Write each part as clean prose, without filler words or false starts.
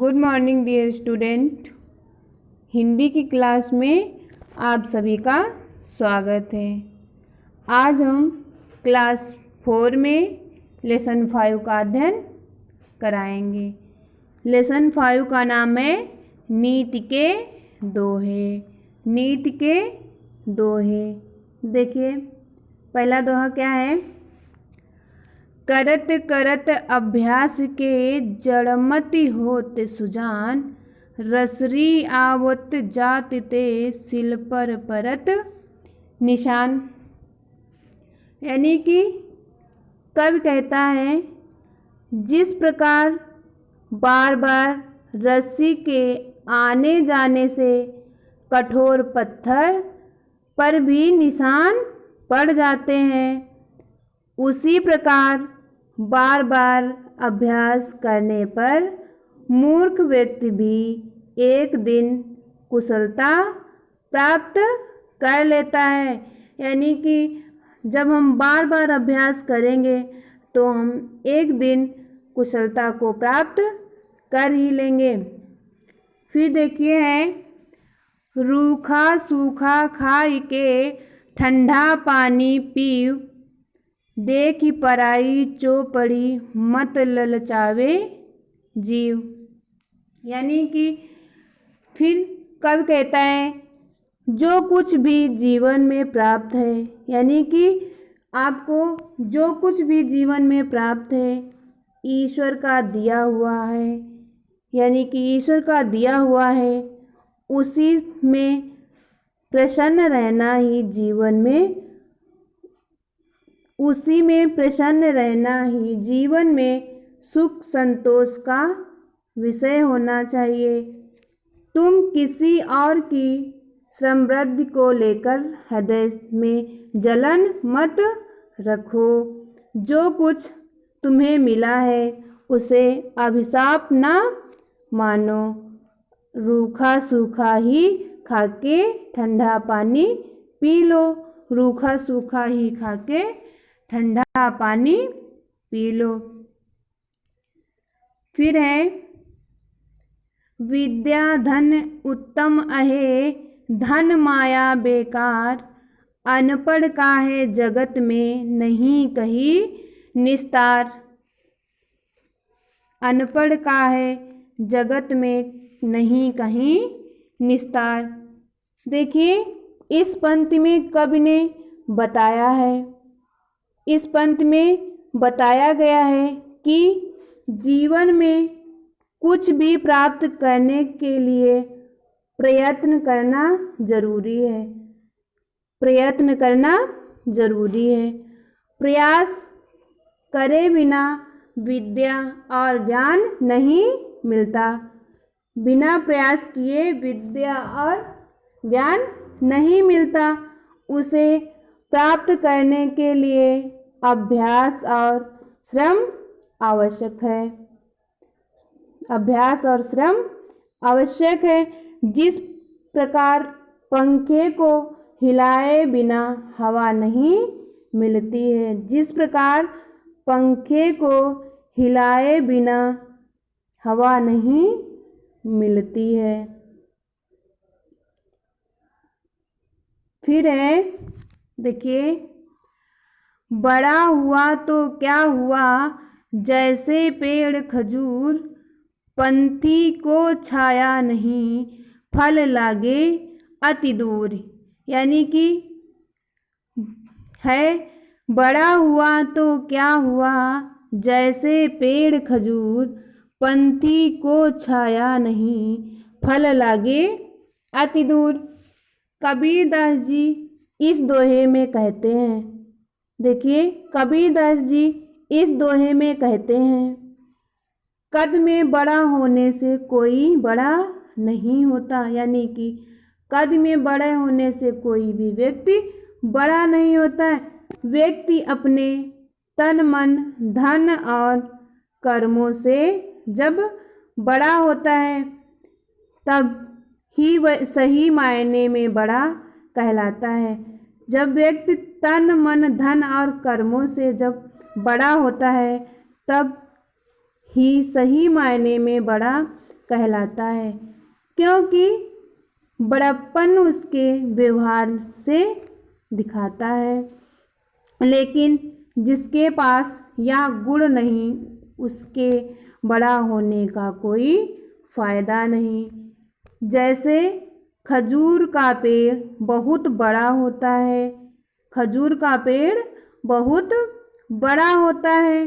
Good morning dear student. Hindi की class में आप सभी का स्वागत है। आज हम क्लास 4 में लेसन 5 का अध्ययन कराएंगे। लेसन 5 का नाम है नीति के दोहे। नीति के दोहे। देखिए पहला दोहा क्या है। करत करत अभ्यास के जड़मति होत सुजान, रसरी आवत जात ते सिल पर परत निशान। यानी कि कवि कहता है जिस प्रकार बार बार रस्सी के आने जाने से कठोर पत्थर पर भी निशान पड़ जाते हैं, उसी प्रकार बार बार अभ्यास करने पर मूर्ख व्यक्ति भी एक दिन कुशलता प्राप्त कर लेता है। यानी कि जब हम बार बार अभ्यास करेंगे तो हम एक दिन कुशलता को प्राप्त कर ही लेंगे। फिर देखिए है रूखा सूखा खाई के ठंडा पानी पीव, देखी पराई चौपड़ी मत ललचावे जीव। यानी कि फिर कवि कहता है जो कुछ भी जीवन में प्राप्त है, यानी कि आपको जो कुछ भी जीवन में प्राप्त है ईश्वर का दिया हुआ है, यानी कि ईश्वर का दिया हुआ है, उसी में प्रसन्न रहना ही जीवन में, उसी में प्रसन्न रहना ही जीवन में सुख संतोष का विषय होना चाहिए। तुम किसी और की समृद्धि को लेकर हृदय में जलन मत रखो। जो कुछ तुम्हें मिला है उसे अभिशाप ना मानो। रूखा सूखा ही खाके ठंडा पानी पी लो। रूखा सूखा ही खाके ठंडा पानी पी लो। फिर है विद्या धन उत्तम अहे, धन माया बेकार, अनपढ़ काहे जगत में नहीं कहीं निस्तार। अनपढ़ काहे जगत में नहीं कहीं निस्तार। देखिए इस पंक्ति में कवि ने बताया है, इस पंक्ति में बताया गया है कि जीवन में कुछ भी प्राप्त करने के लिए प्रयत्न करना जरूरी है। प्रयत्न करना जरूरी है। प्रयास करे बिना विद्या और ज्ञान नहीं मिलता। बिना प्रयास किए विद्या और ज्ञान नहीं मिलता। उसे प्राप्त करने के लिए अभ्यास और श्रम आवश्यक है। अभ्यास और श्रम आवश्यक है। जिस प्रकार पंखे को हिलाए बिना हवा नहीं मिलती है, जिस प्रकार पंखे को हिलाए बिना हवा नहीं मिलती है। फिर है देखिए बड़ा हुआ तो क्या हुआ, जैसे पेड़ खजूर, पंथी को छाया नहीं फल लागे अति दूर। यानी कि है बड़ा हुआ तो क्या हुआ, जैसे पेड़ खजूर, पंथी को छाया नहीं फल लागे अति दूर। कबीरदास जी इस दोहे में कहते हैं, देखिए कबीरदास जी इस दोहे में कहते हैं कद में बड़ा होने से कोई बड़ा नहीं होता। यानी कि कद में बड़े होने से कोई भी व्यक्ति बड़ा नहीं होता है। व्यक्ति अपने तन मन धन और कर्मों से जब बड़ा होता है तब ही वह सही मायने में बड़ा कहलाता है। जब व्यक्ति तन मन धन और कर्मों से जब बड़ा होता है तब ही सही मायने में बड़ा कहलाता है, क्योंकि बड़प्पन उसके व्यवहार से दिखाता है। लेकिन जिसके पास यह गुण नहीं, उसके बड़ा होने का कोई फायदा नहीं। जैसे खजूर का पेड़ बहुत बड़ा होता है, खजूर का पेड़ बहुत बड़ा होता है,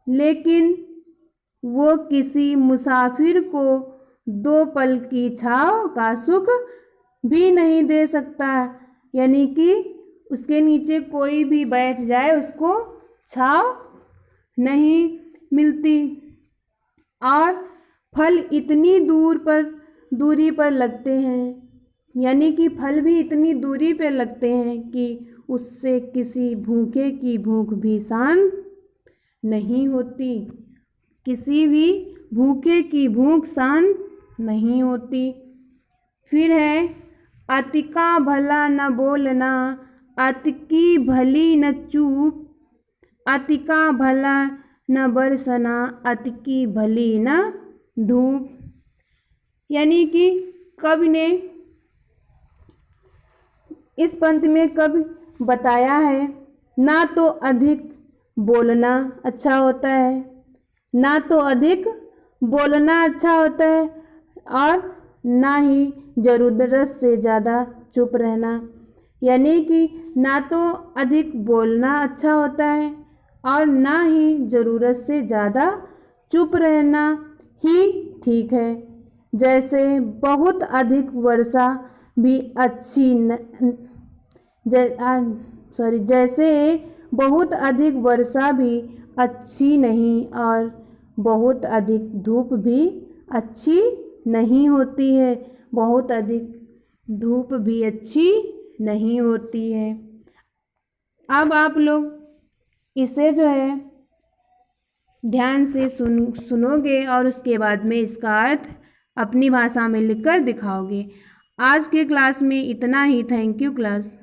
लेकिन वो किसी मुसाफिर को 2 पल की छाँव का सुख भी नहीं दे सकता। यानी कि उसके नीचे कोई भी बैठ जाए उसको छाँव नहीं मिलती। और फल इतनी दूरी पर लगते हैं, यानी कि फल भी इतनी दूरी पर लगते हैं कि उससे किसी भूखे की भूख भी शांत नहीं होती, किसी भी भूखे की भूख शांत नहीं होती। फिर है अतिका भला न बोलना, अतिकी भली न चूप, अतिका भला न बरसना, अतिकी भली न धूप। यानी कि कवि ने इस पंक्ति में कवि बताया है, ना तो अधिक बोलना अच्छा होता है, ना तो अधिक बोलना अच्छा होता है, और ना ही ज़रूरत से ज़्यादा चुप रहना। यानी कि ना तो अधिक बोलना अच्छा होता है और ना ही ज़रूरत से ज़्यादा चुप रहना ही ठीक है। जैसे बहुत अधिक वर्षा भी अच्छी जैसे बहुत अधिक वर्षा भी अच्छी नहीं और बहुत अधिक धूप भी अच्छी नहीं होती है, बहुत अधिक धूप भी अच्छी नहीं होती है। अब आप लोग इसे जो है ध्यान से सुनोगे और उसके बाद में इसका अर्थ अपनी भाषा में लिखकर दिखाओगे। आज के क्लास में इतना ही। Thank you class.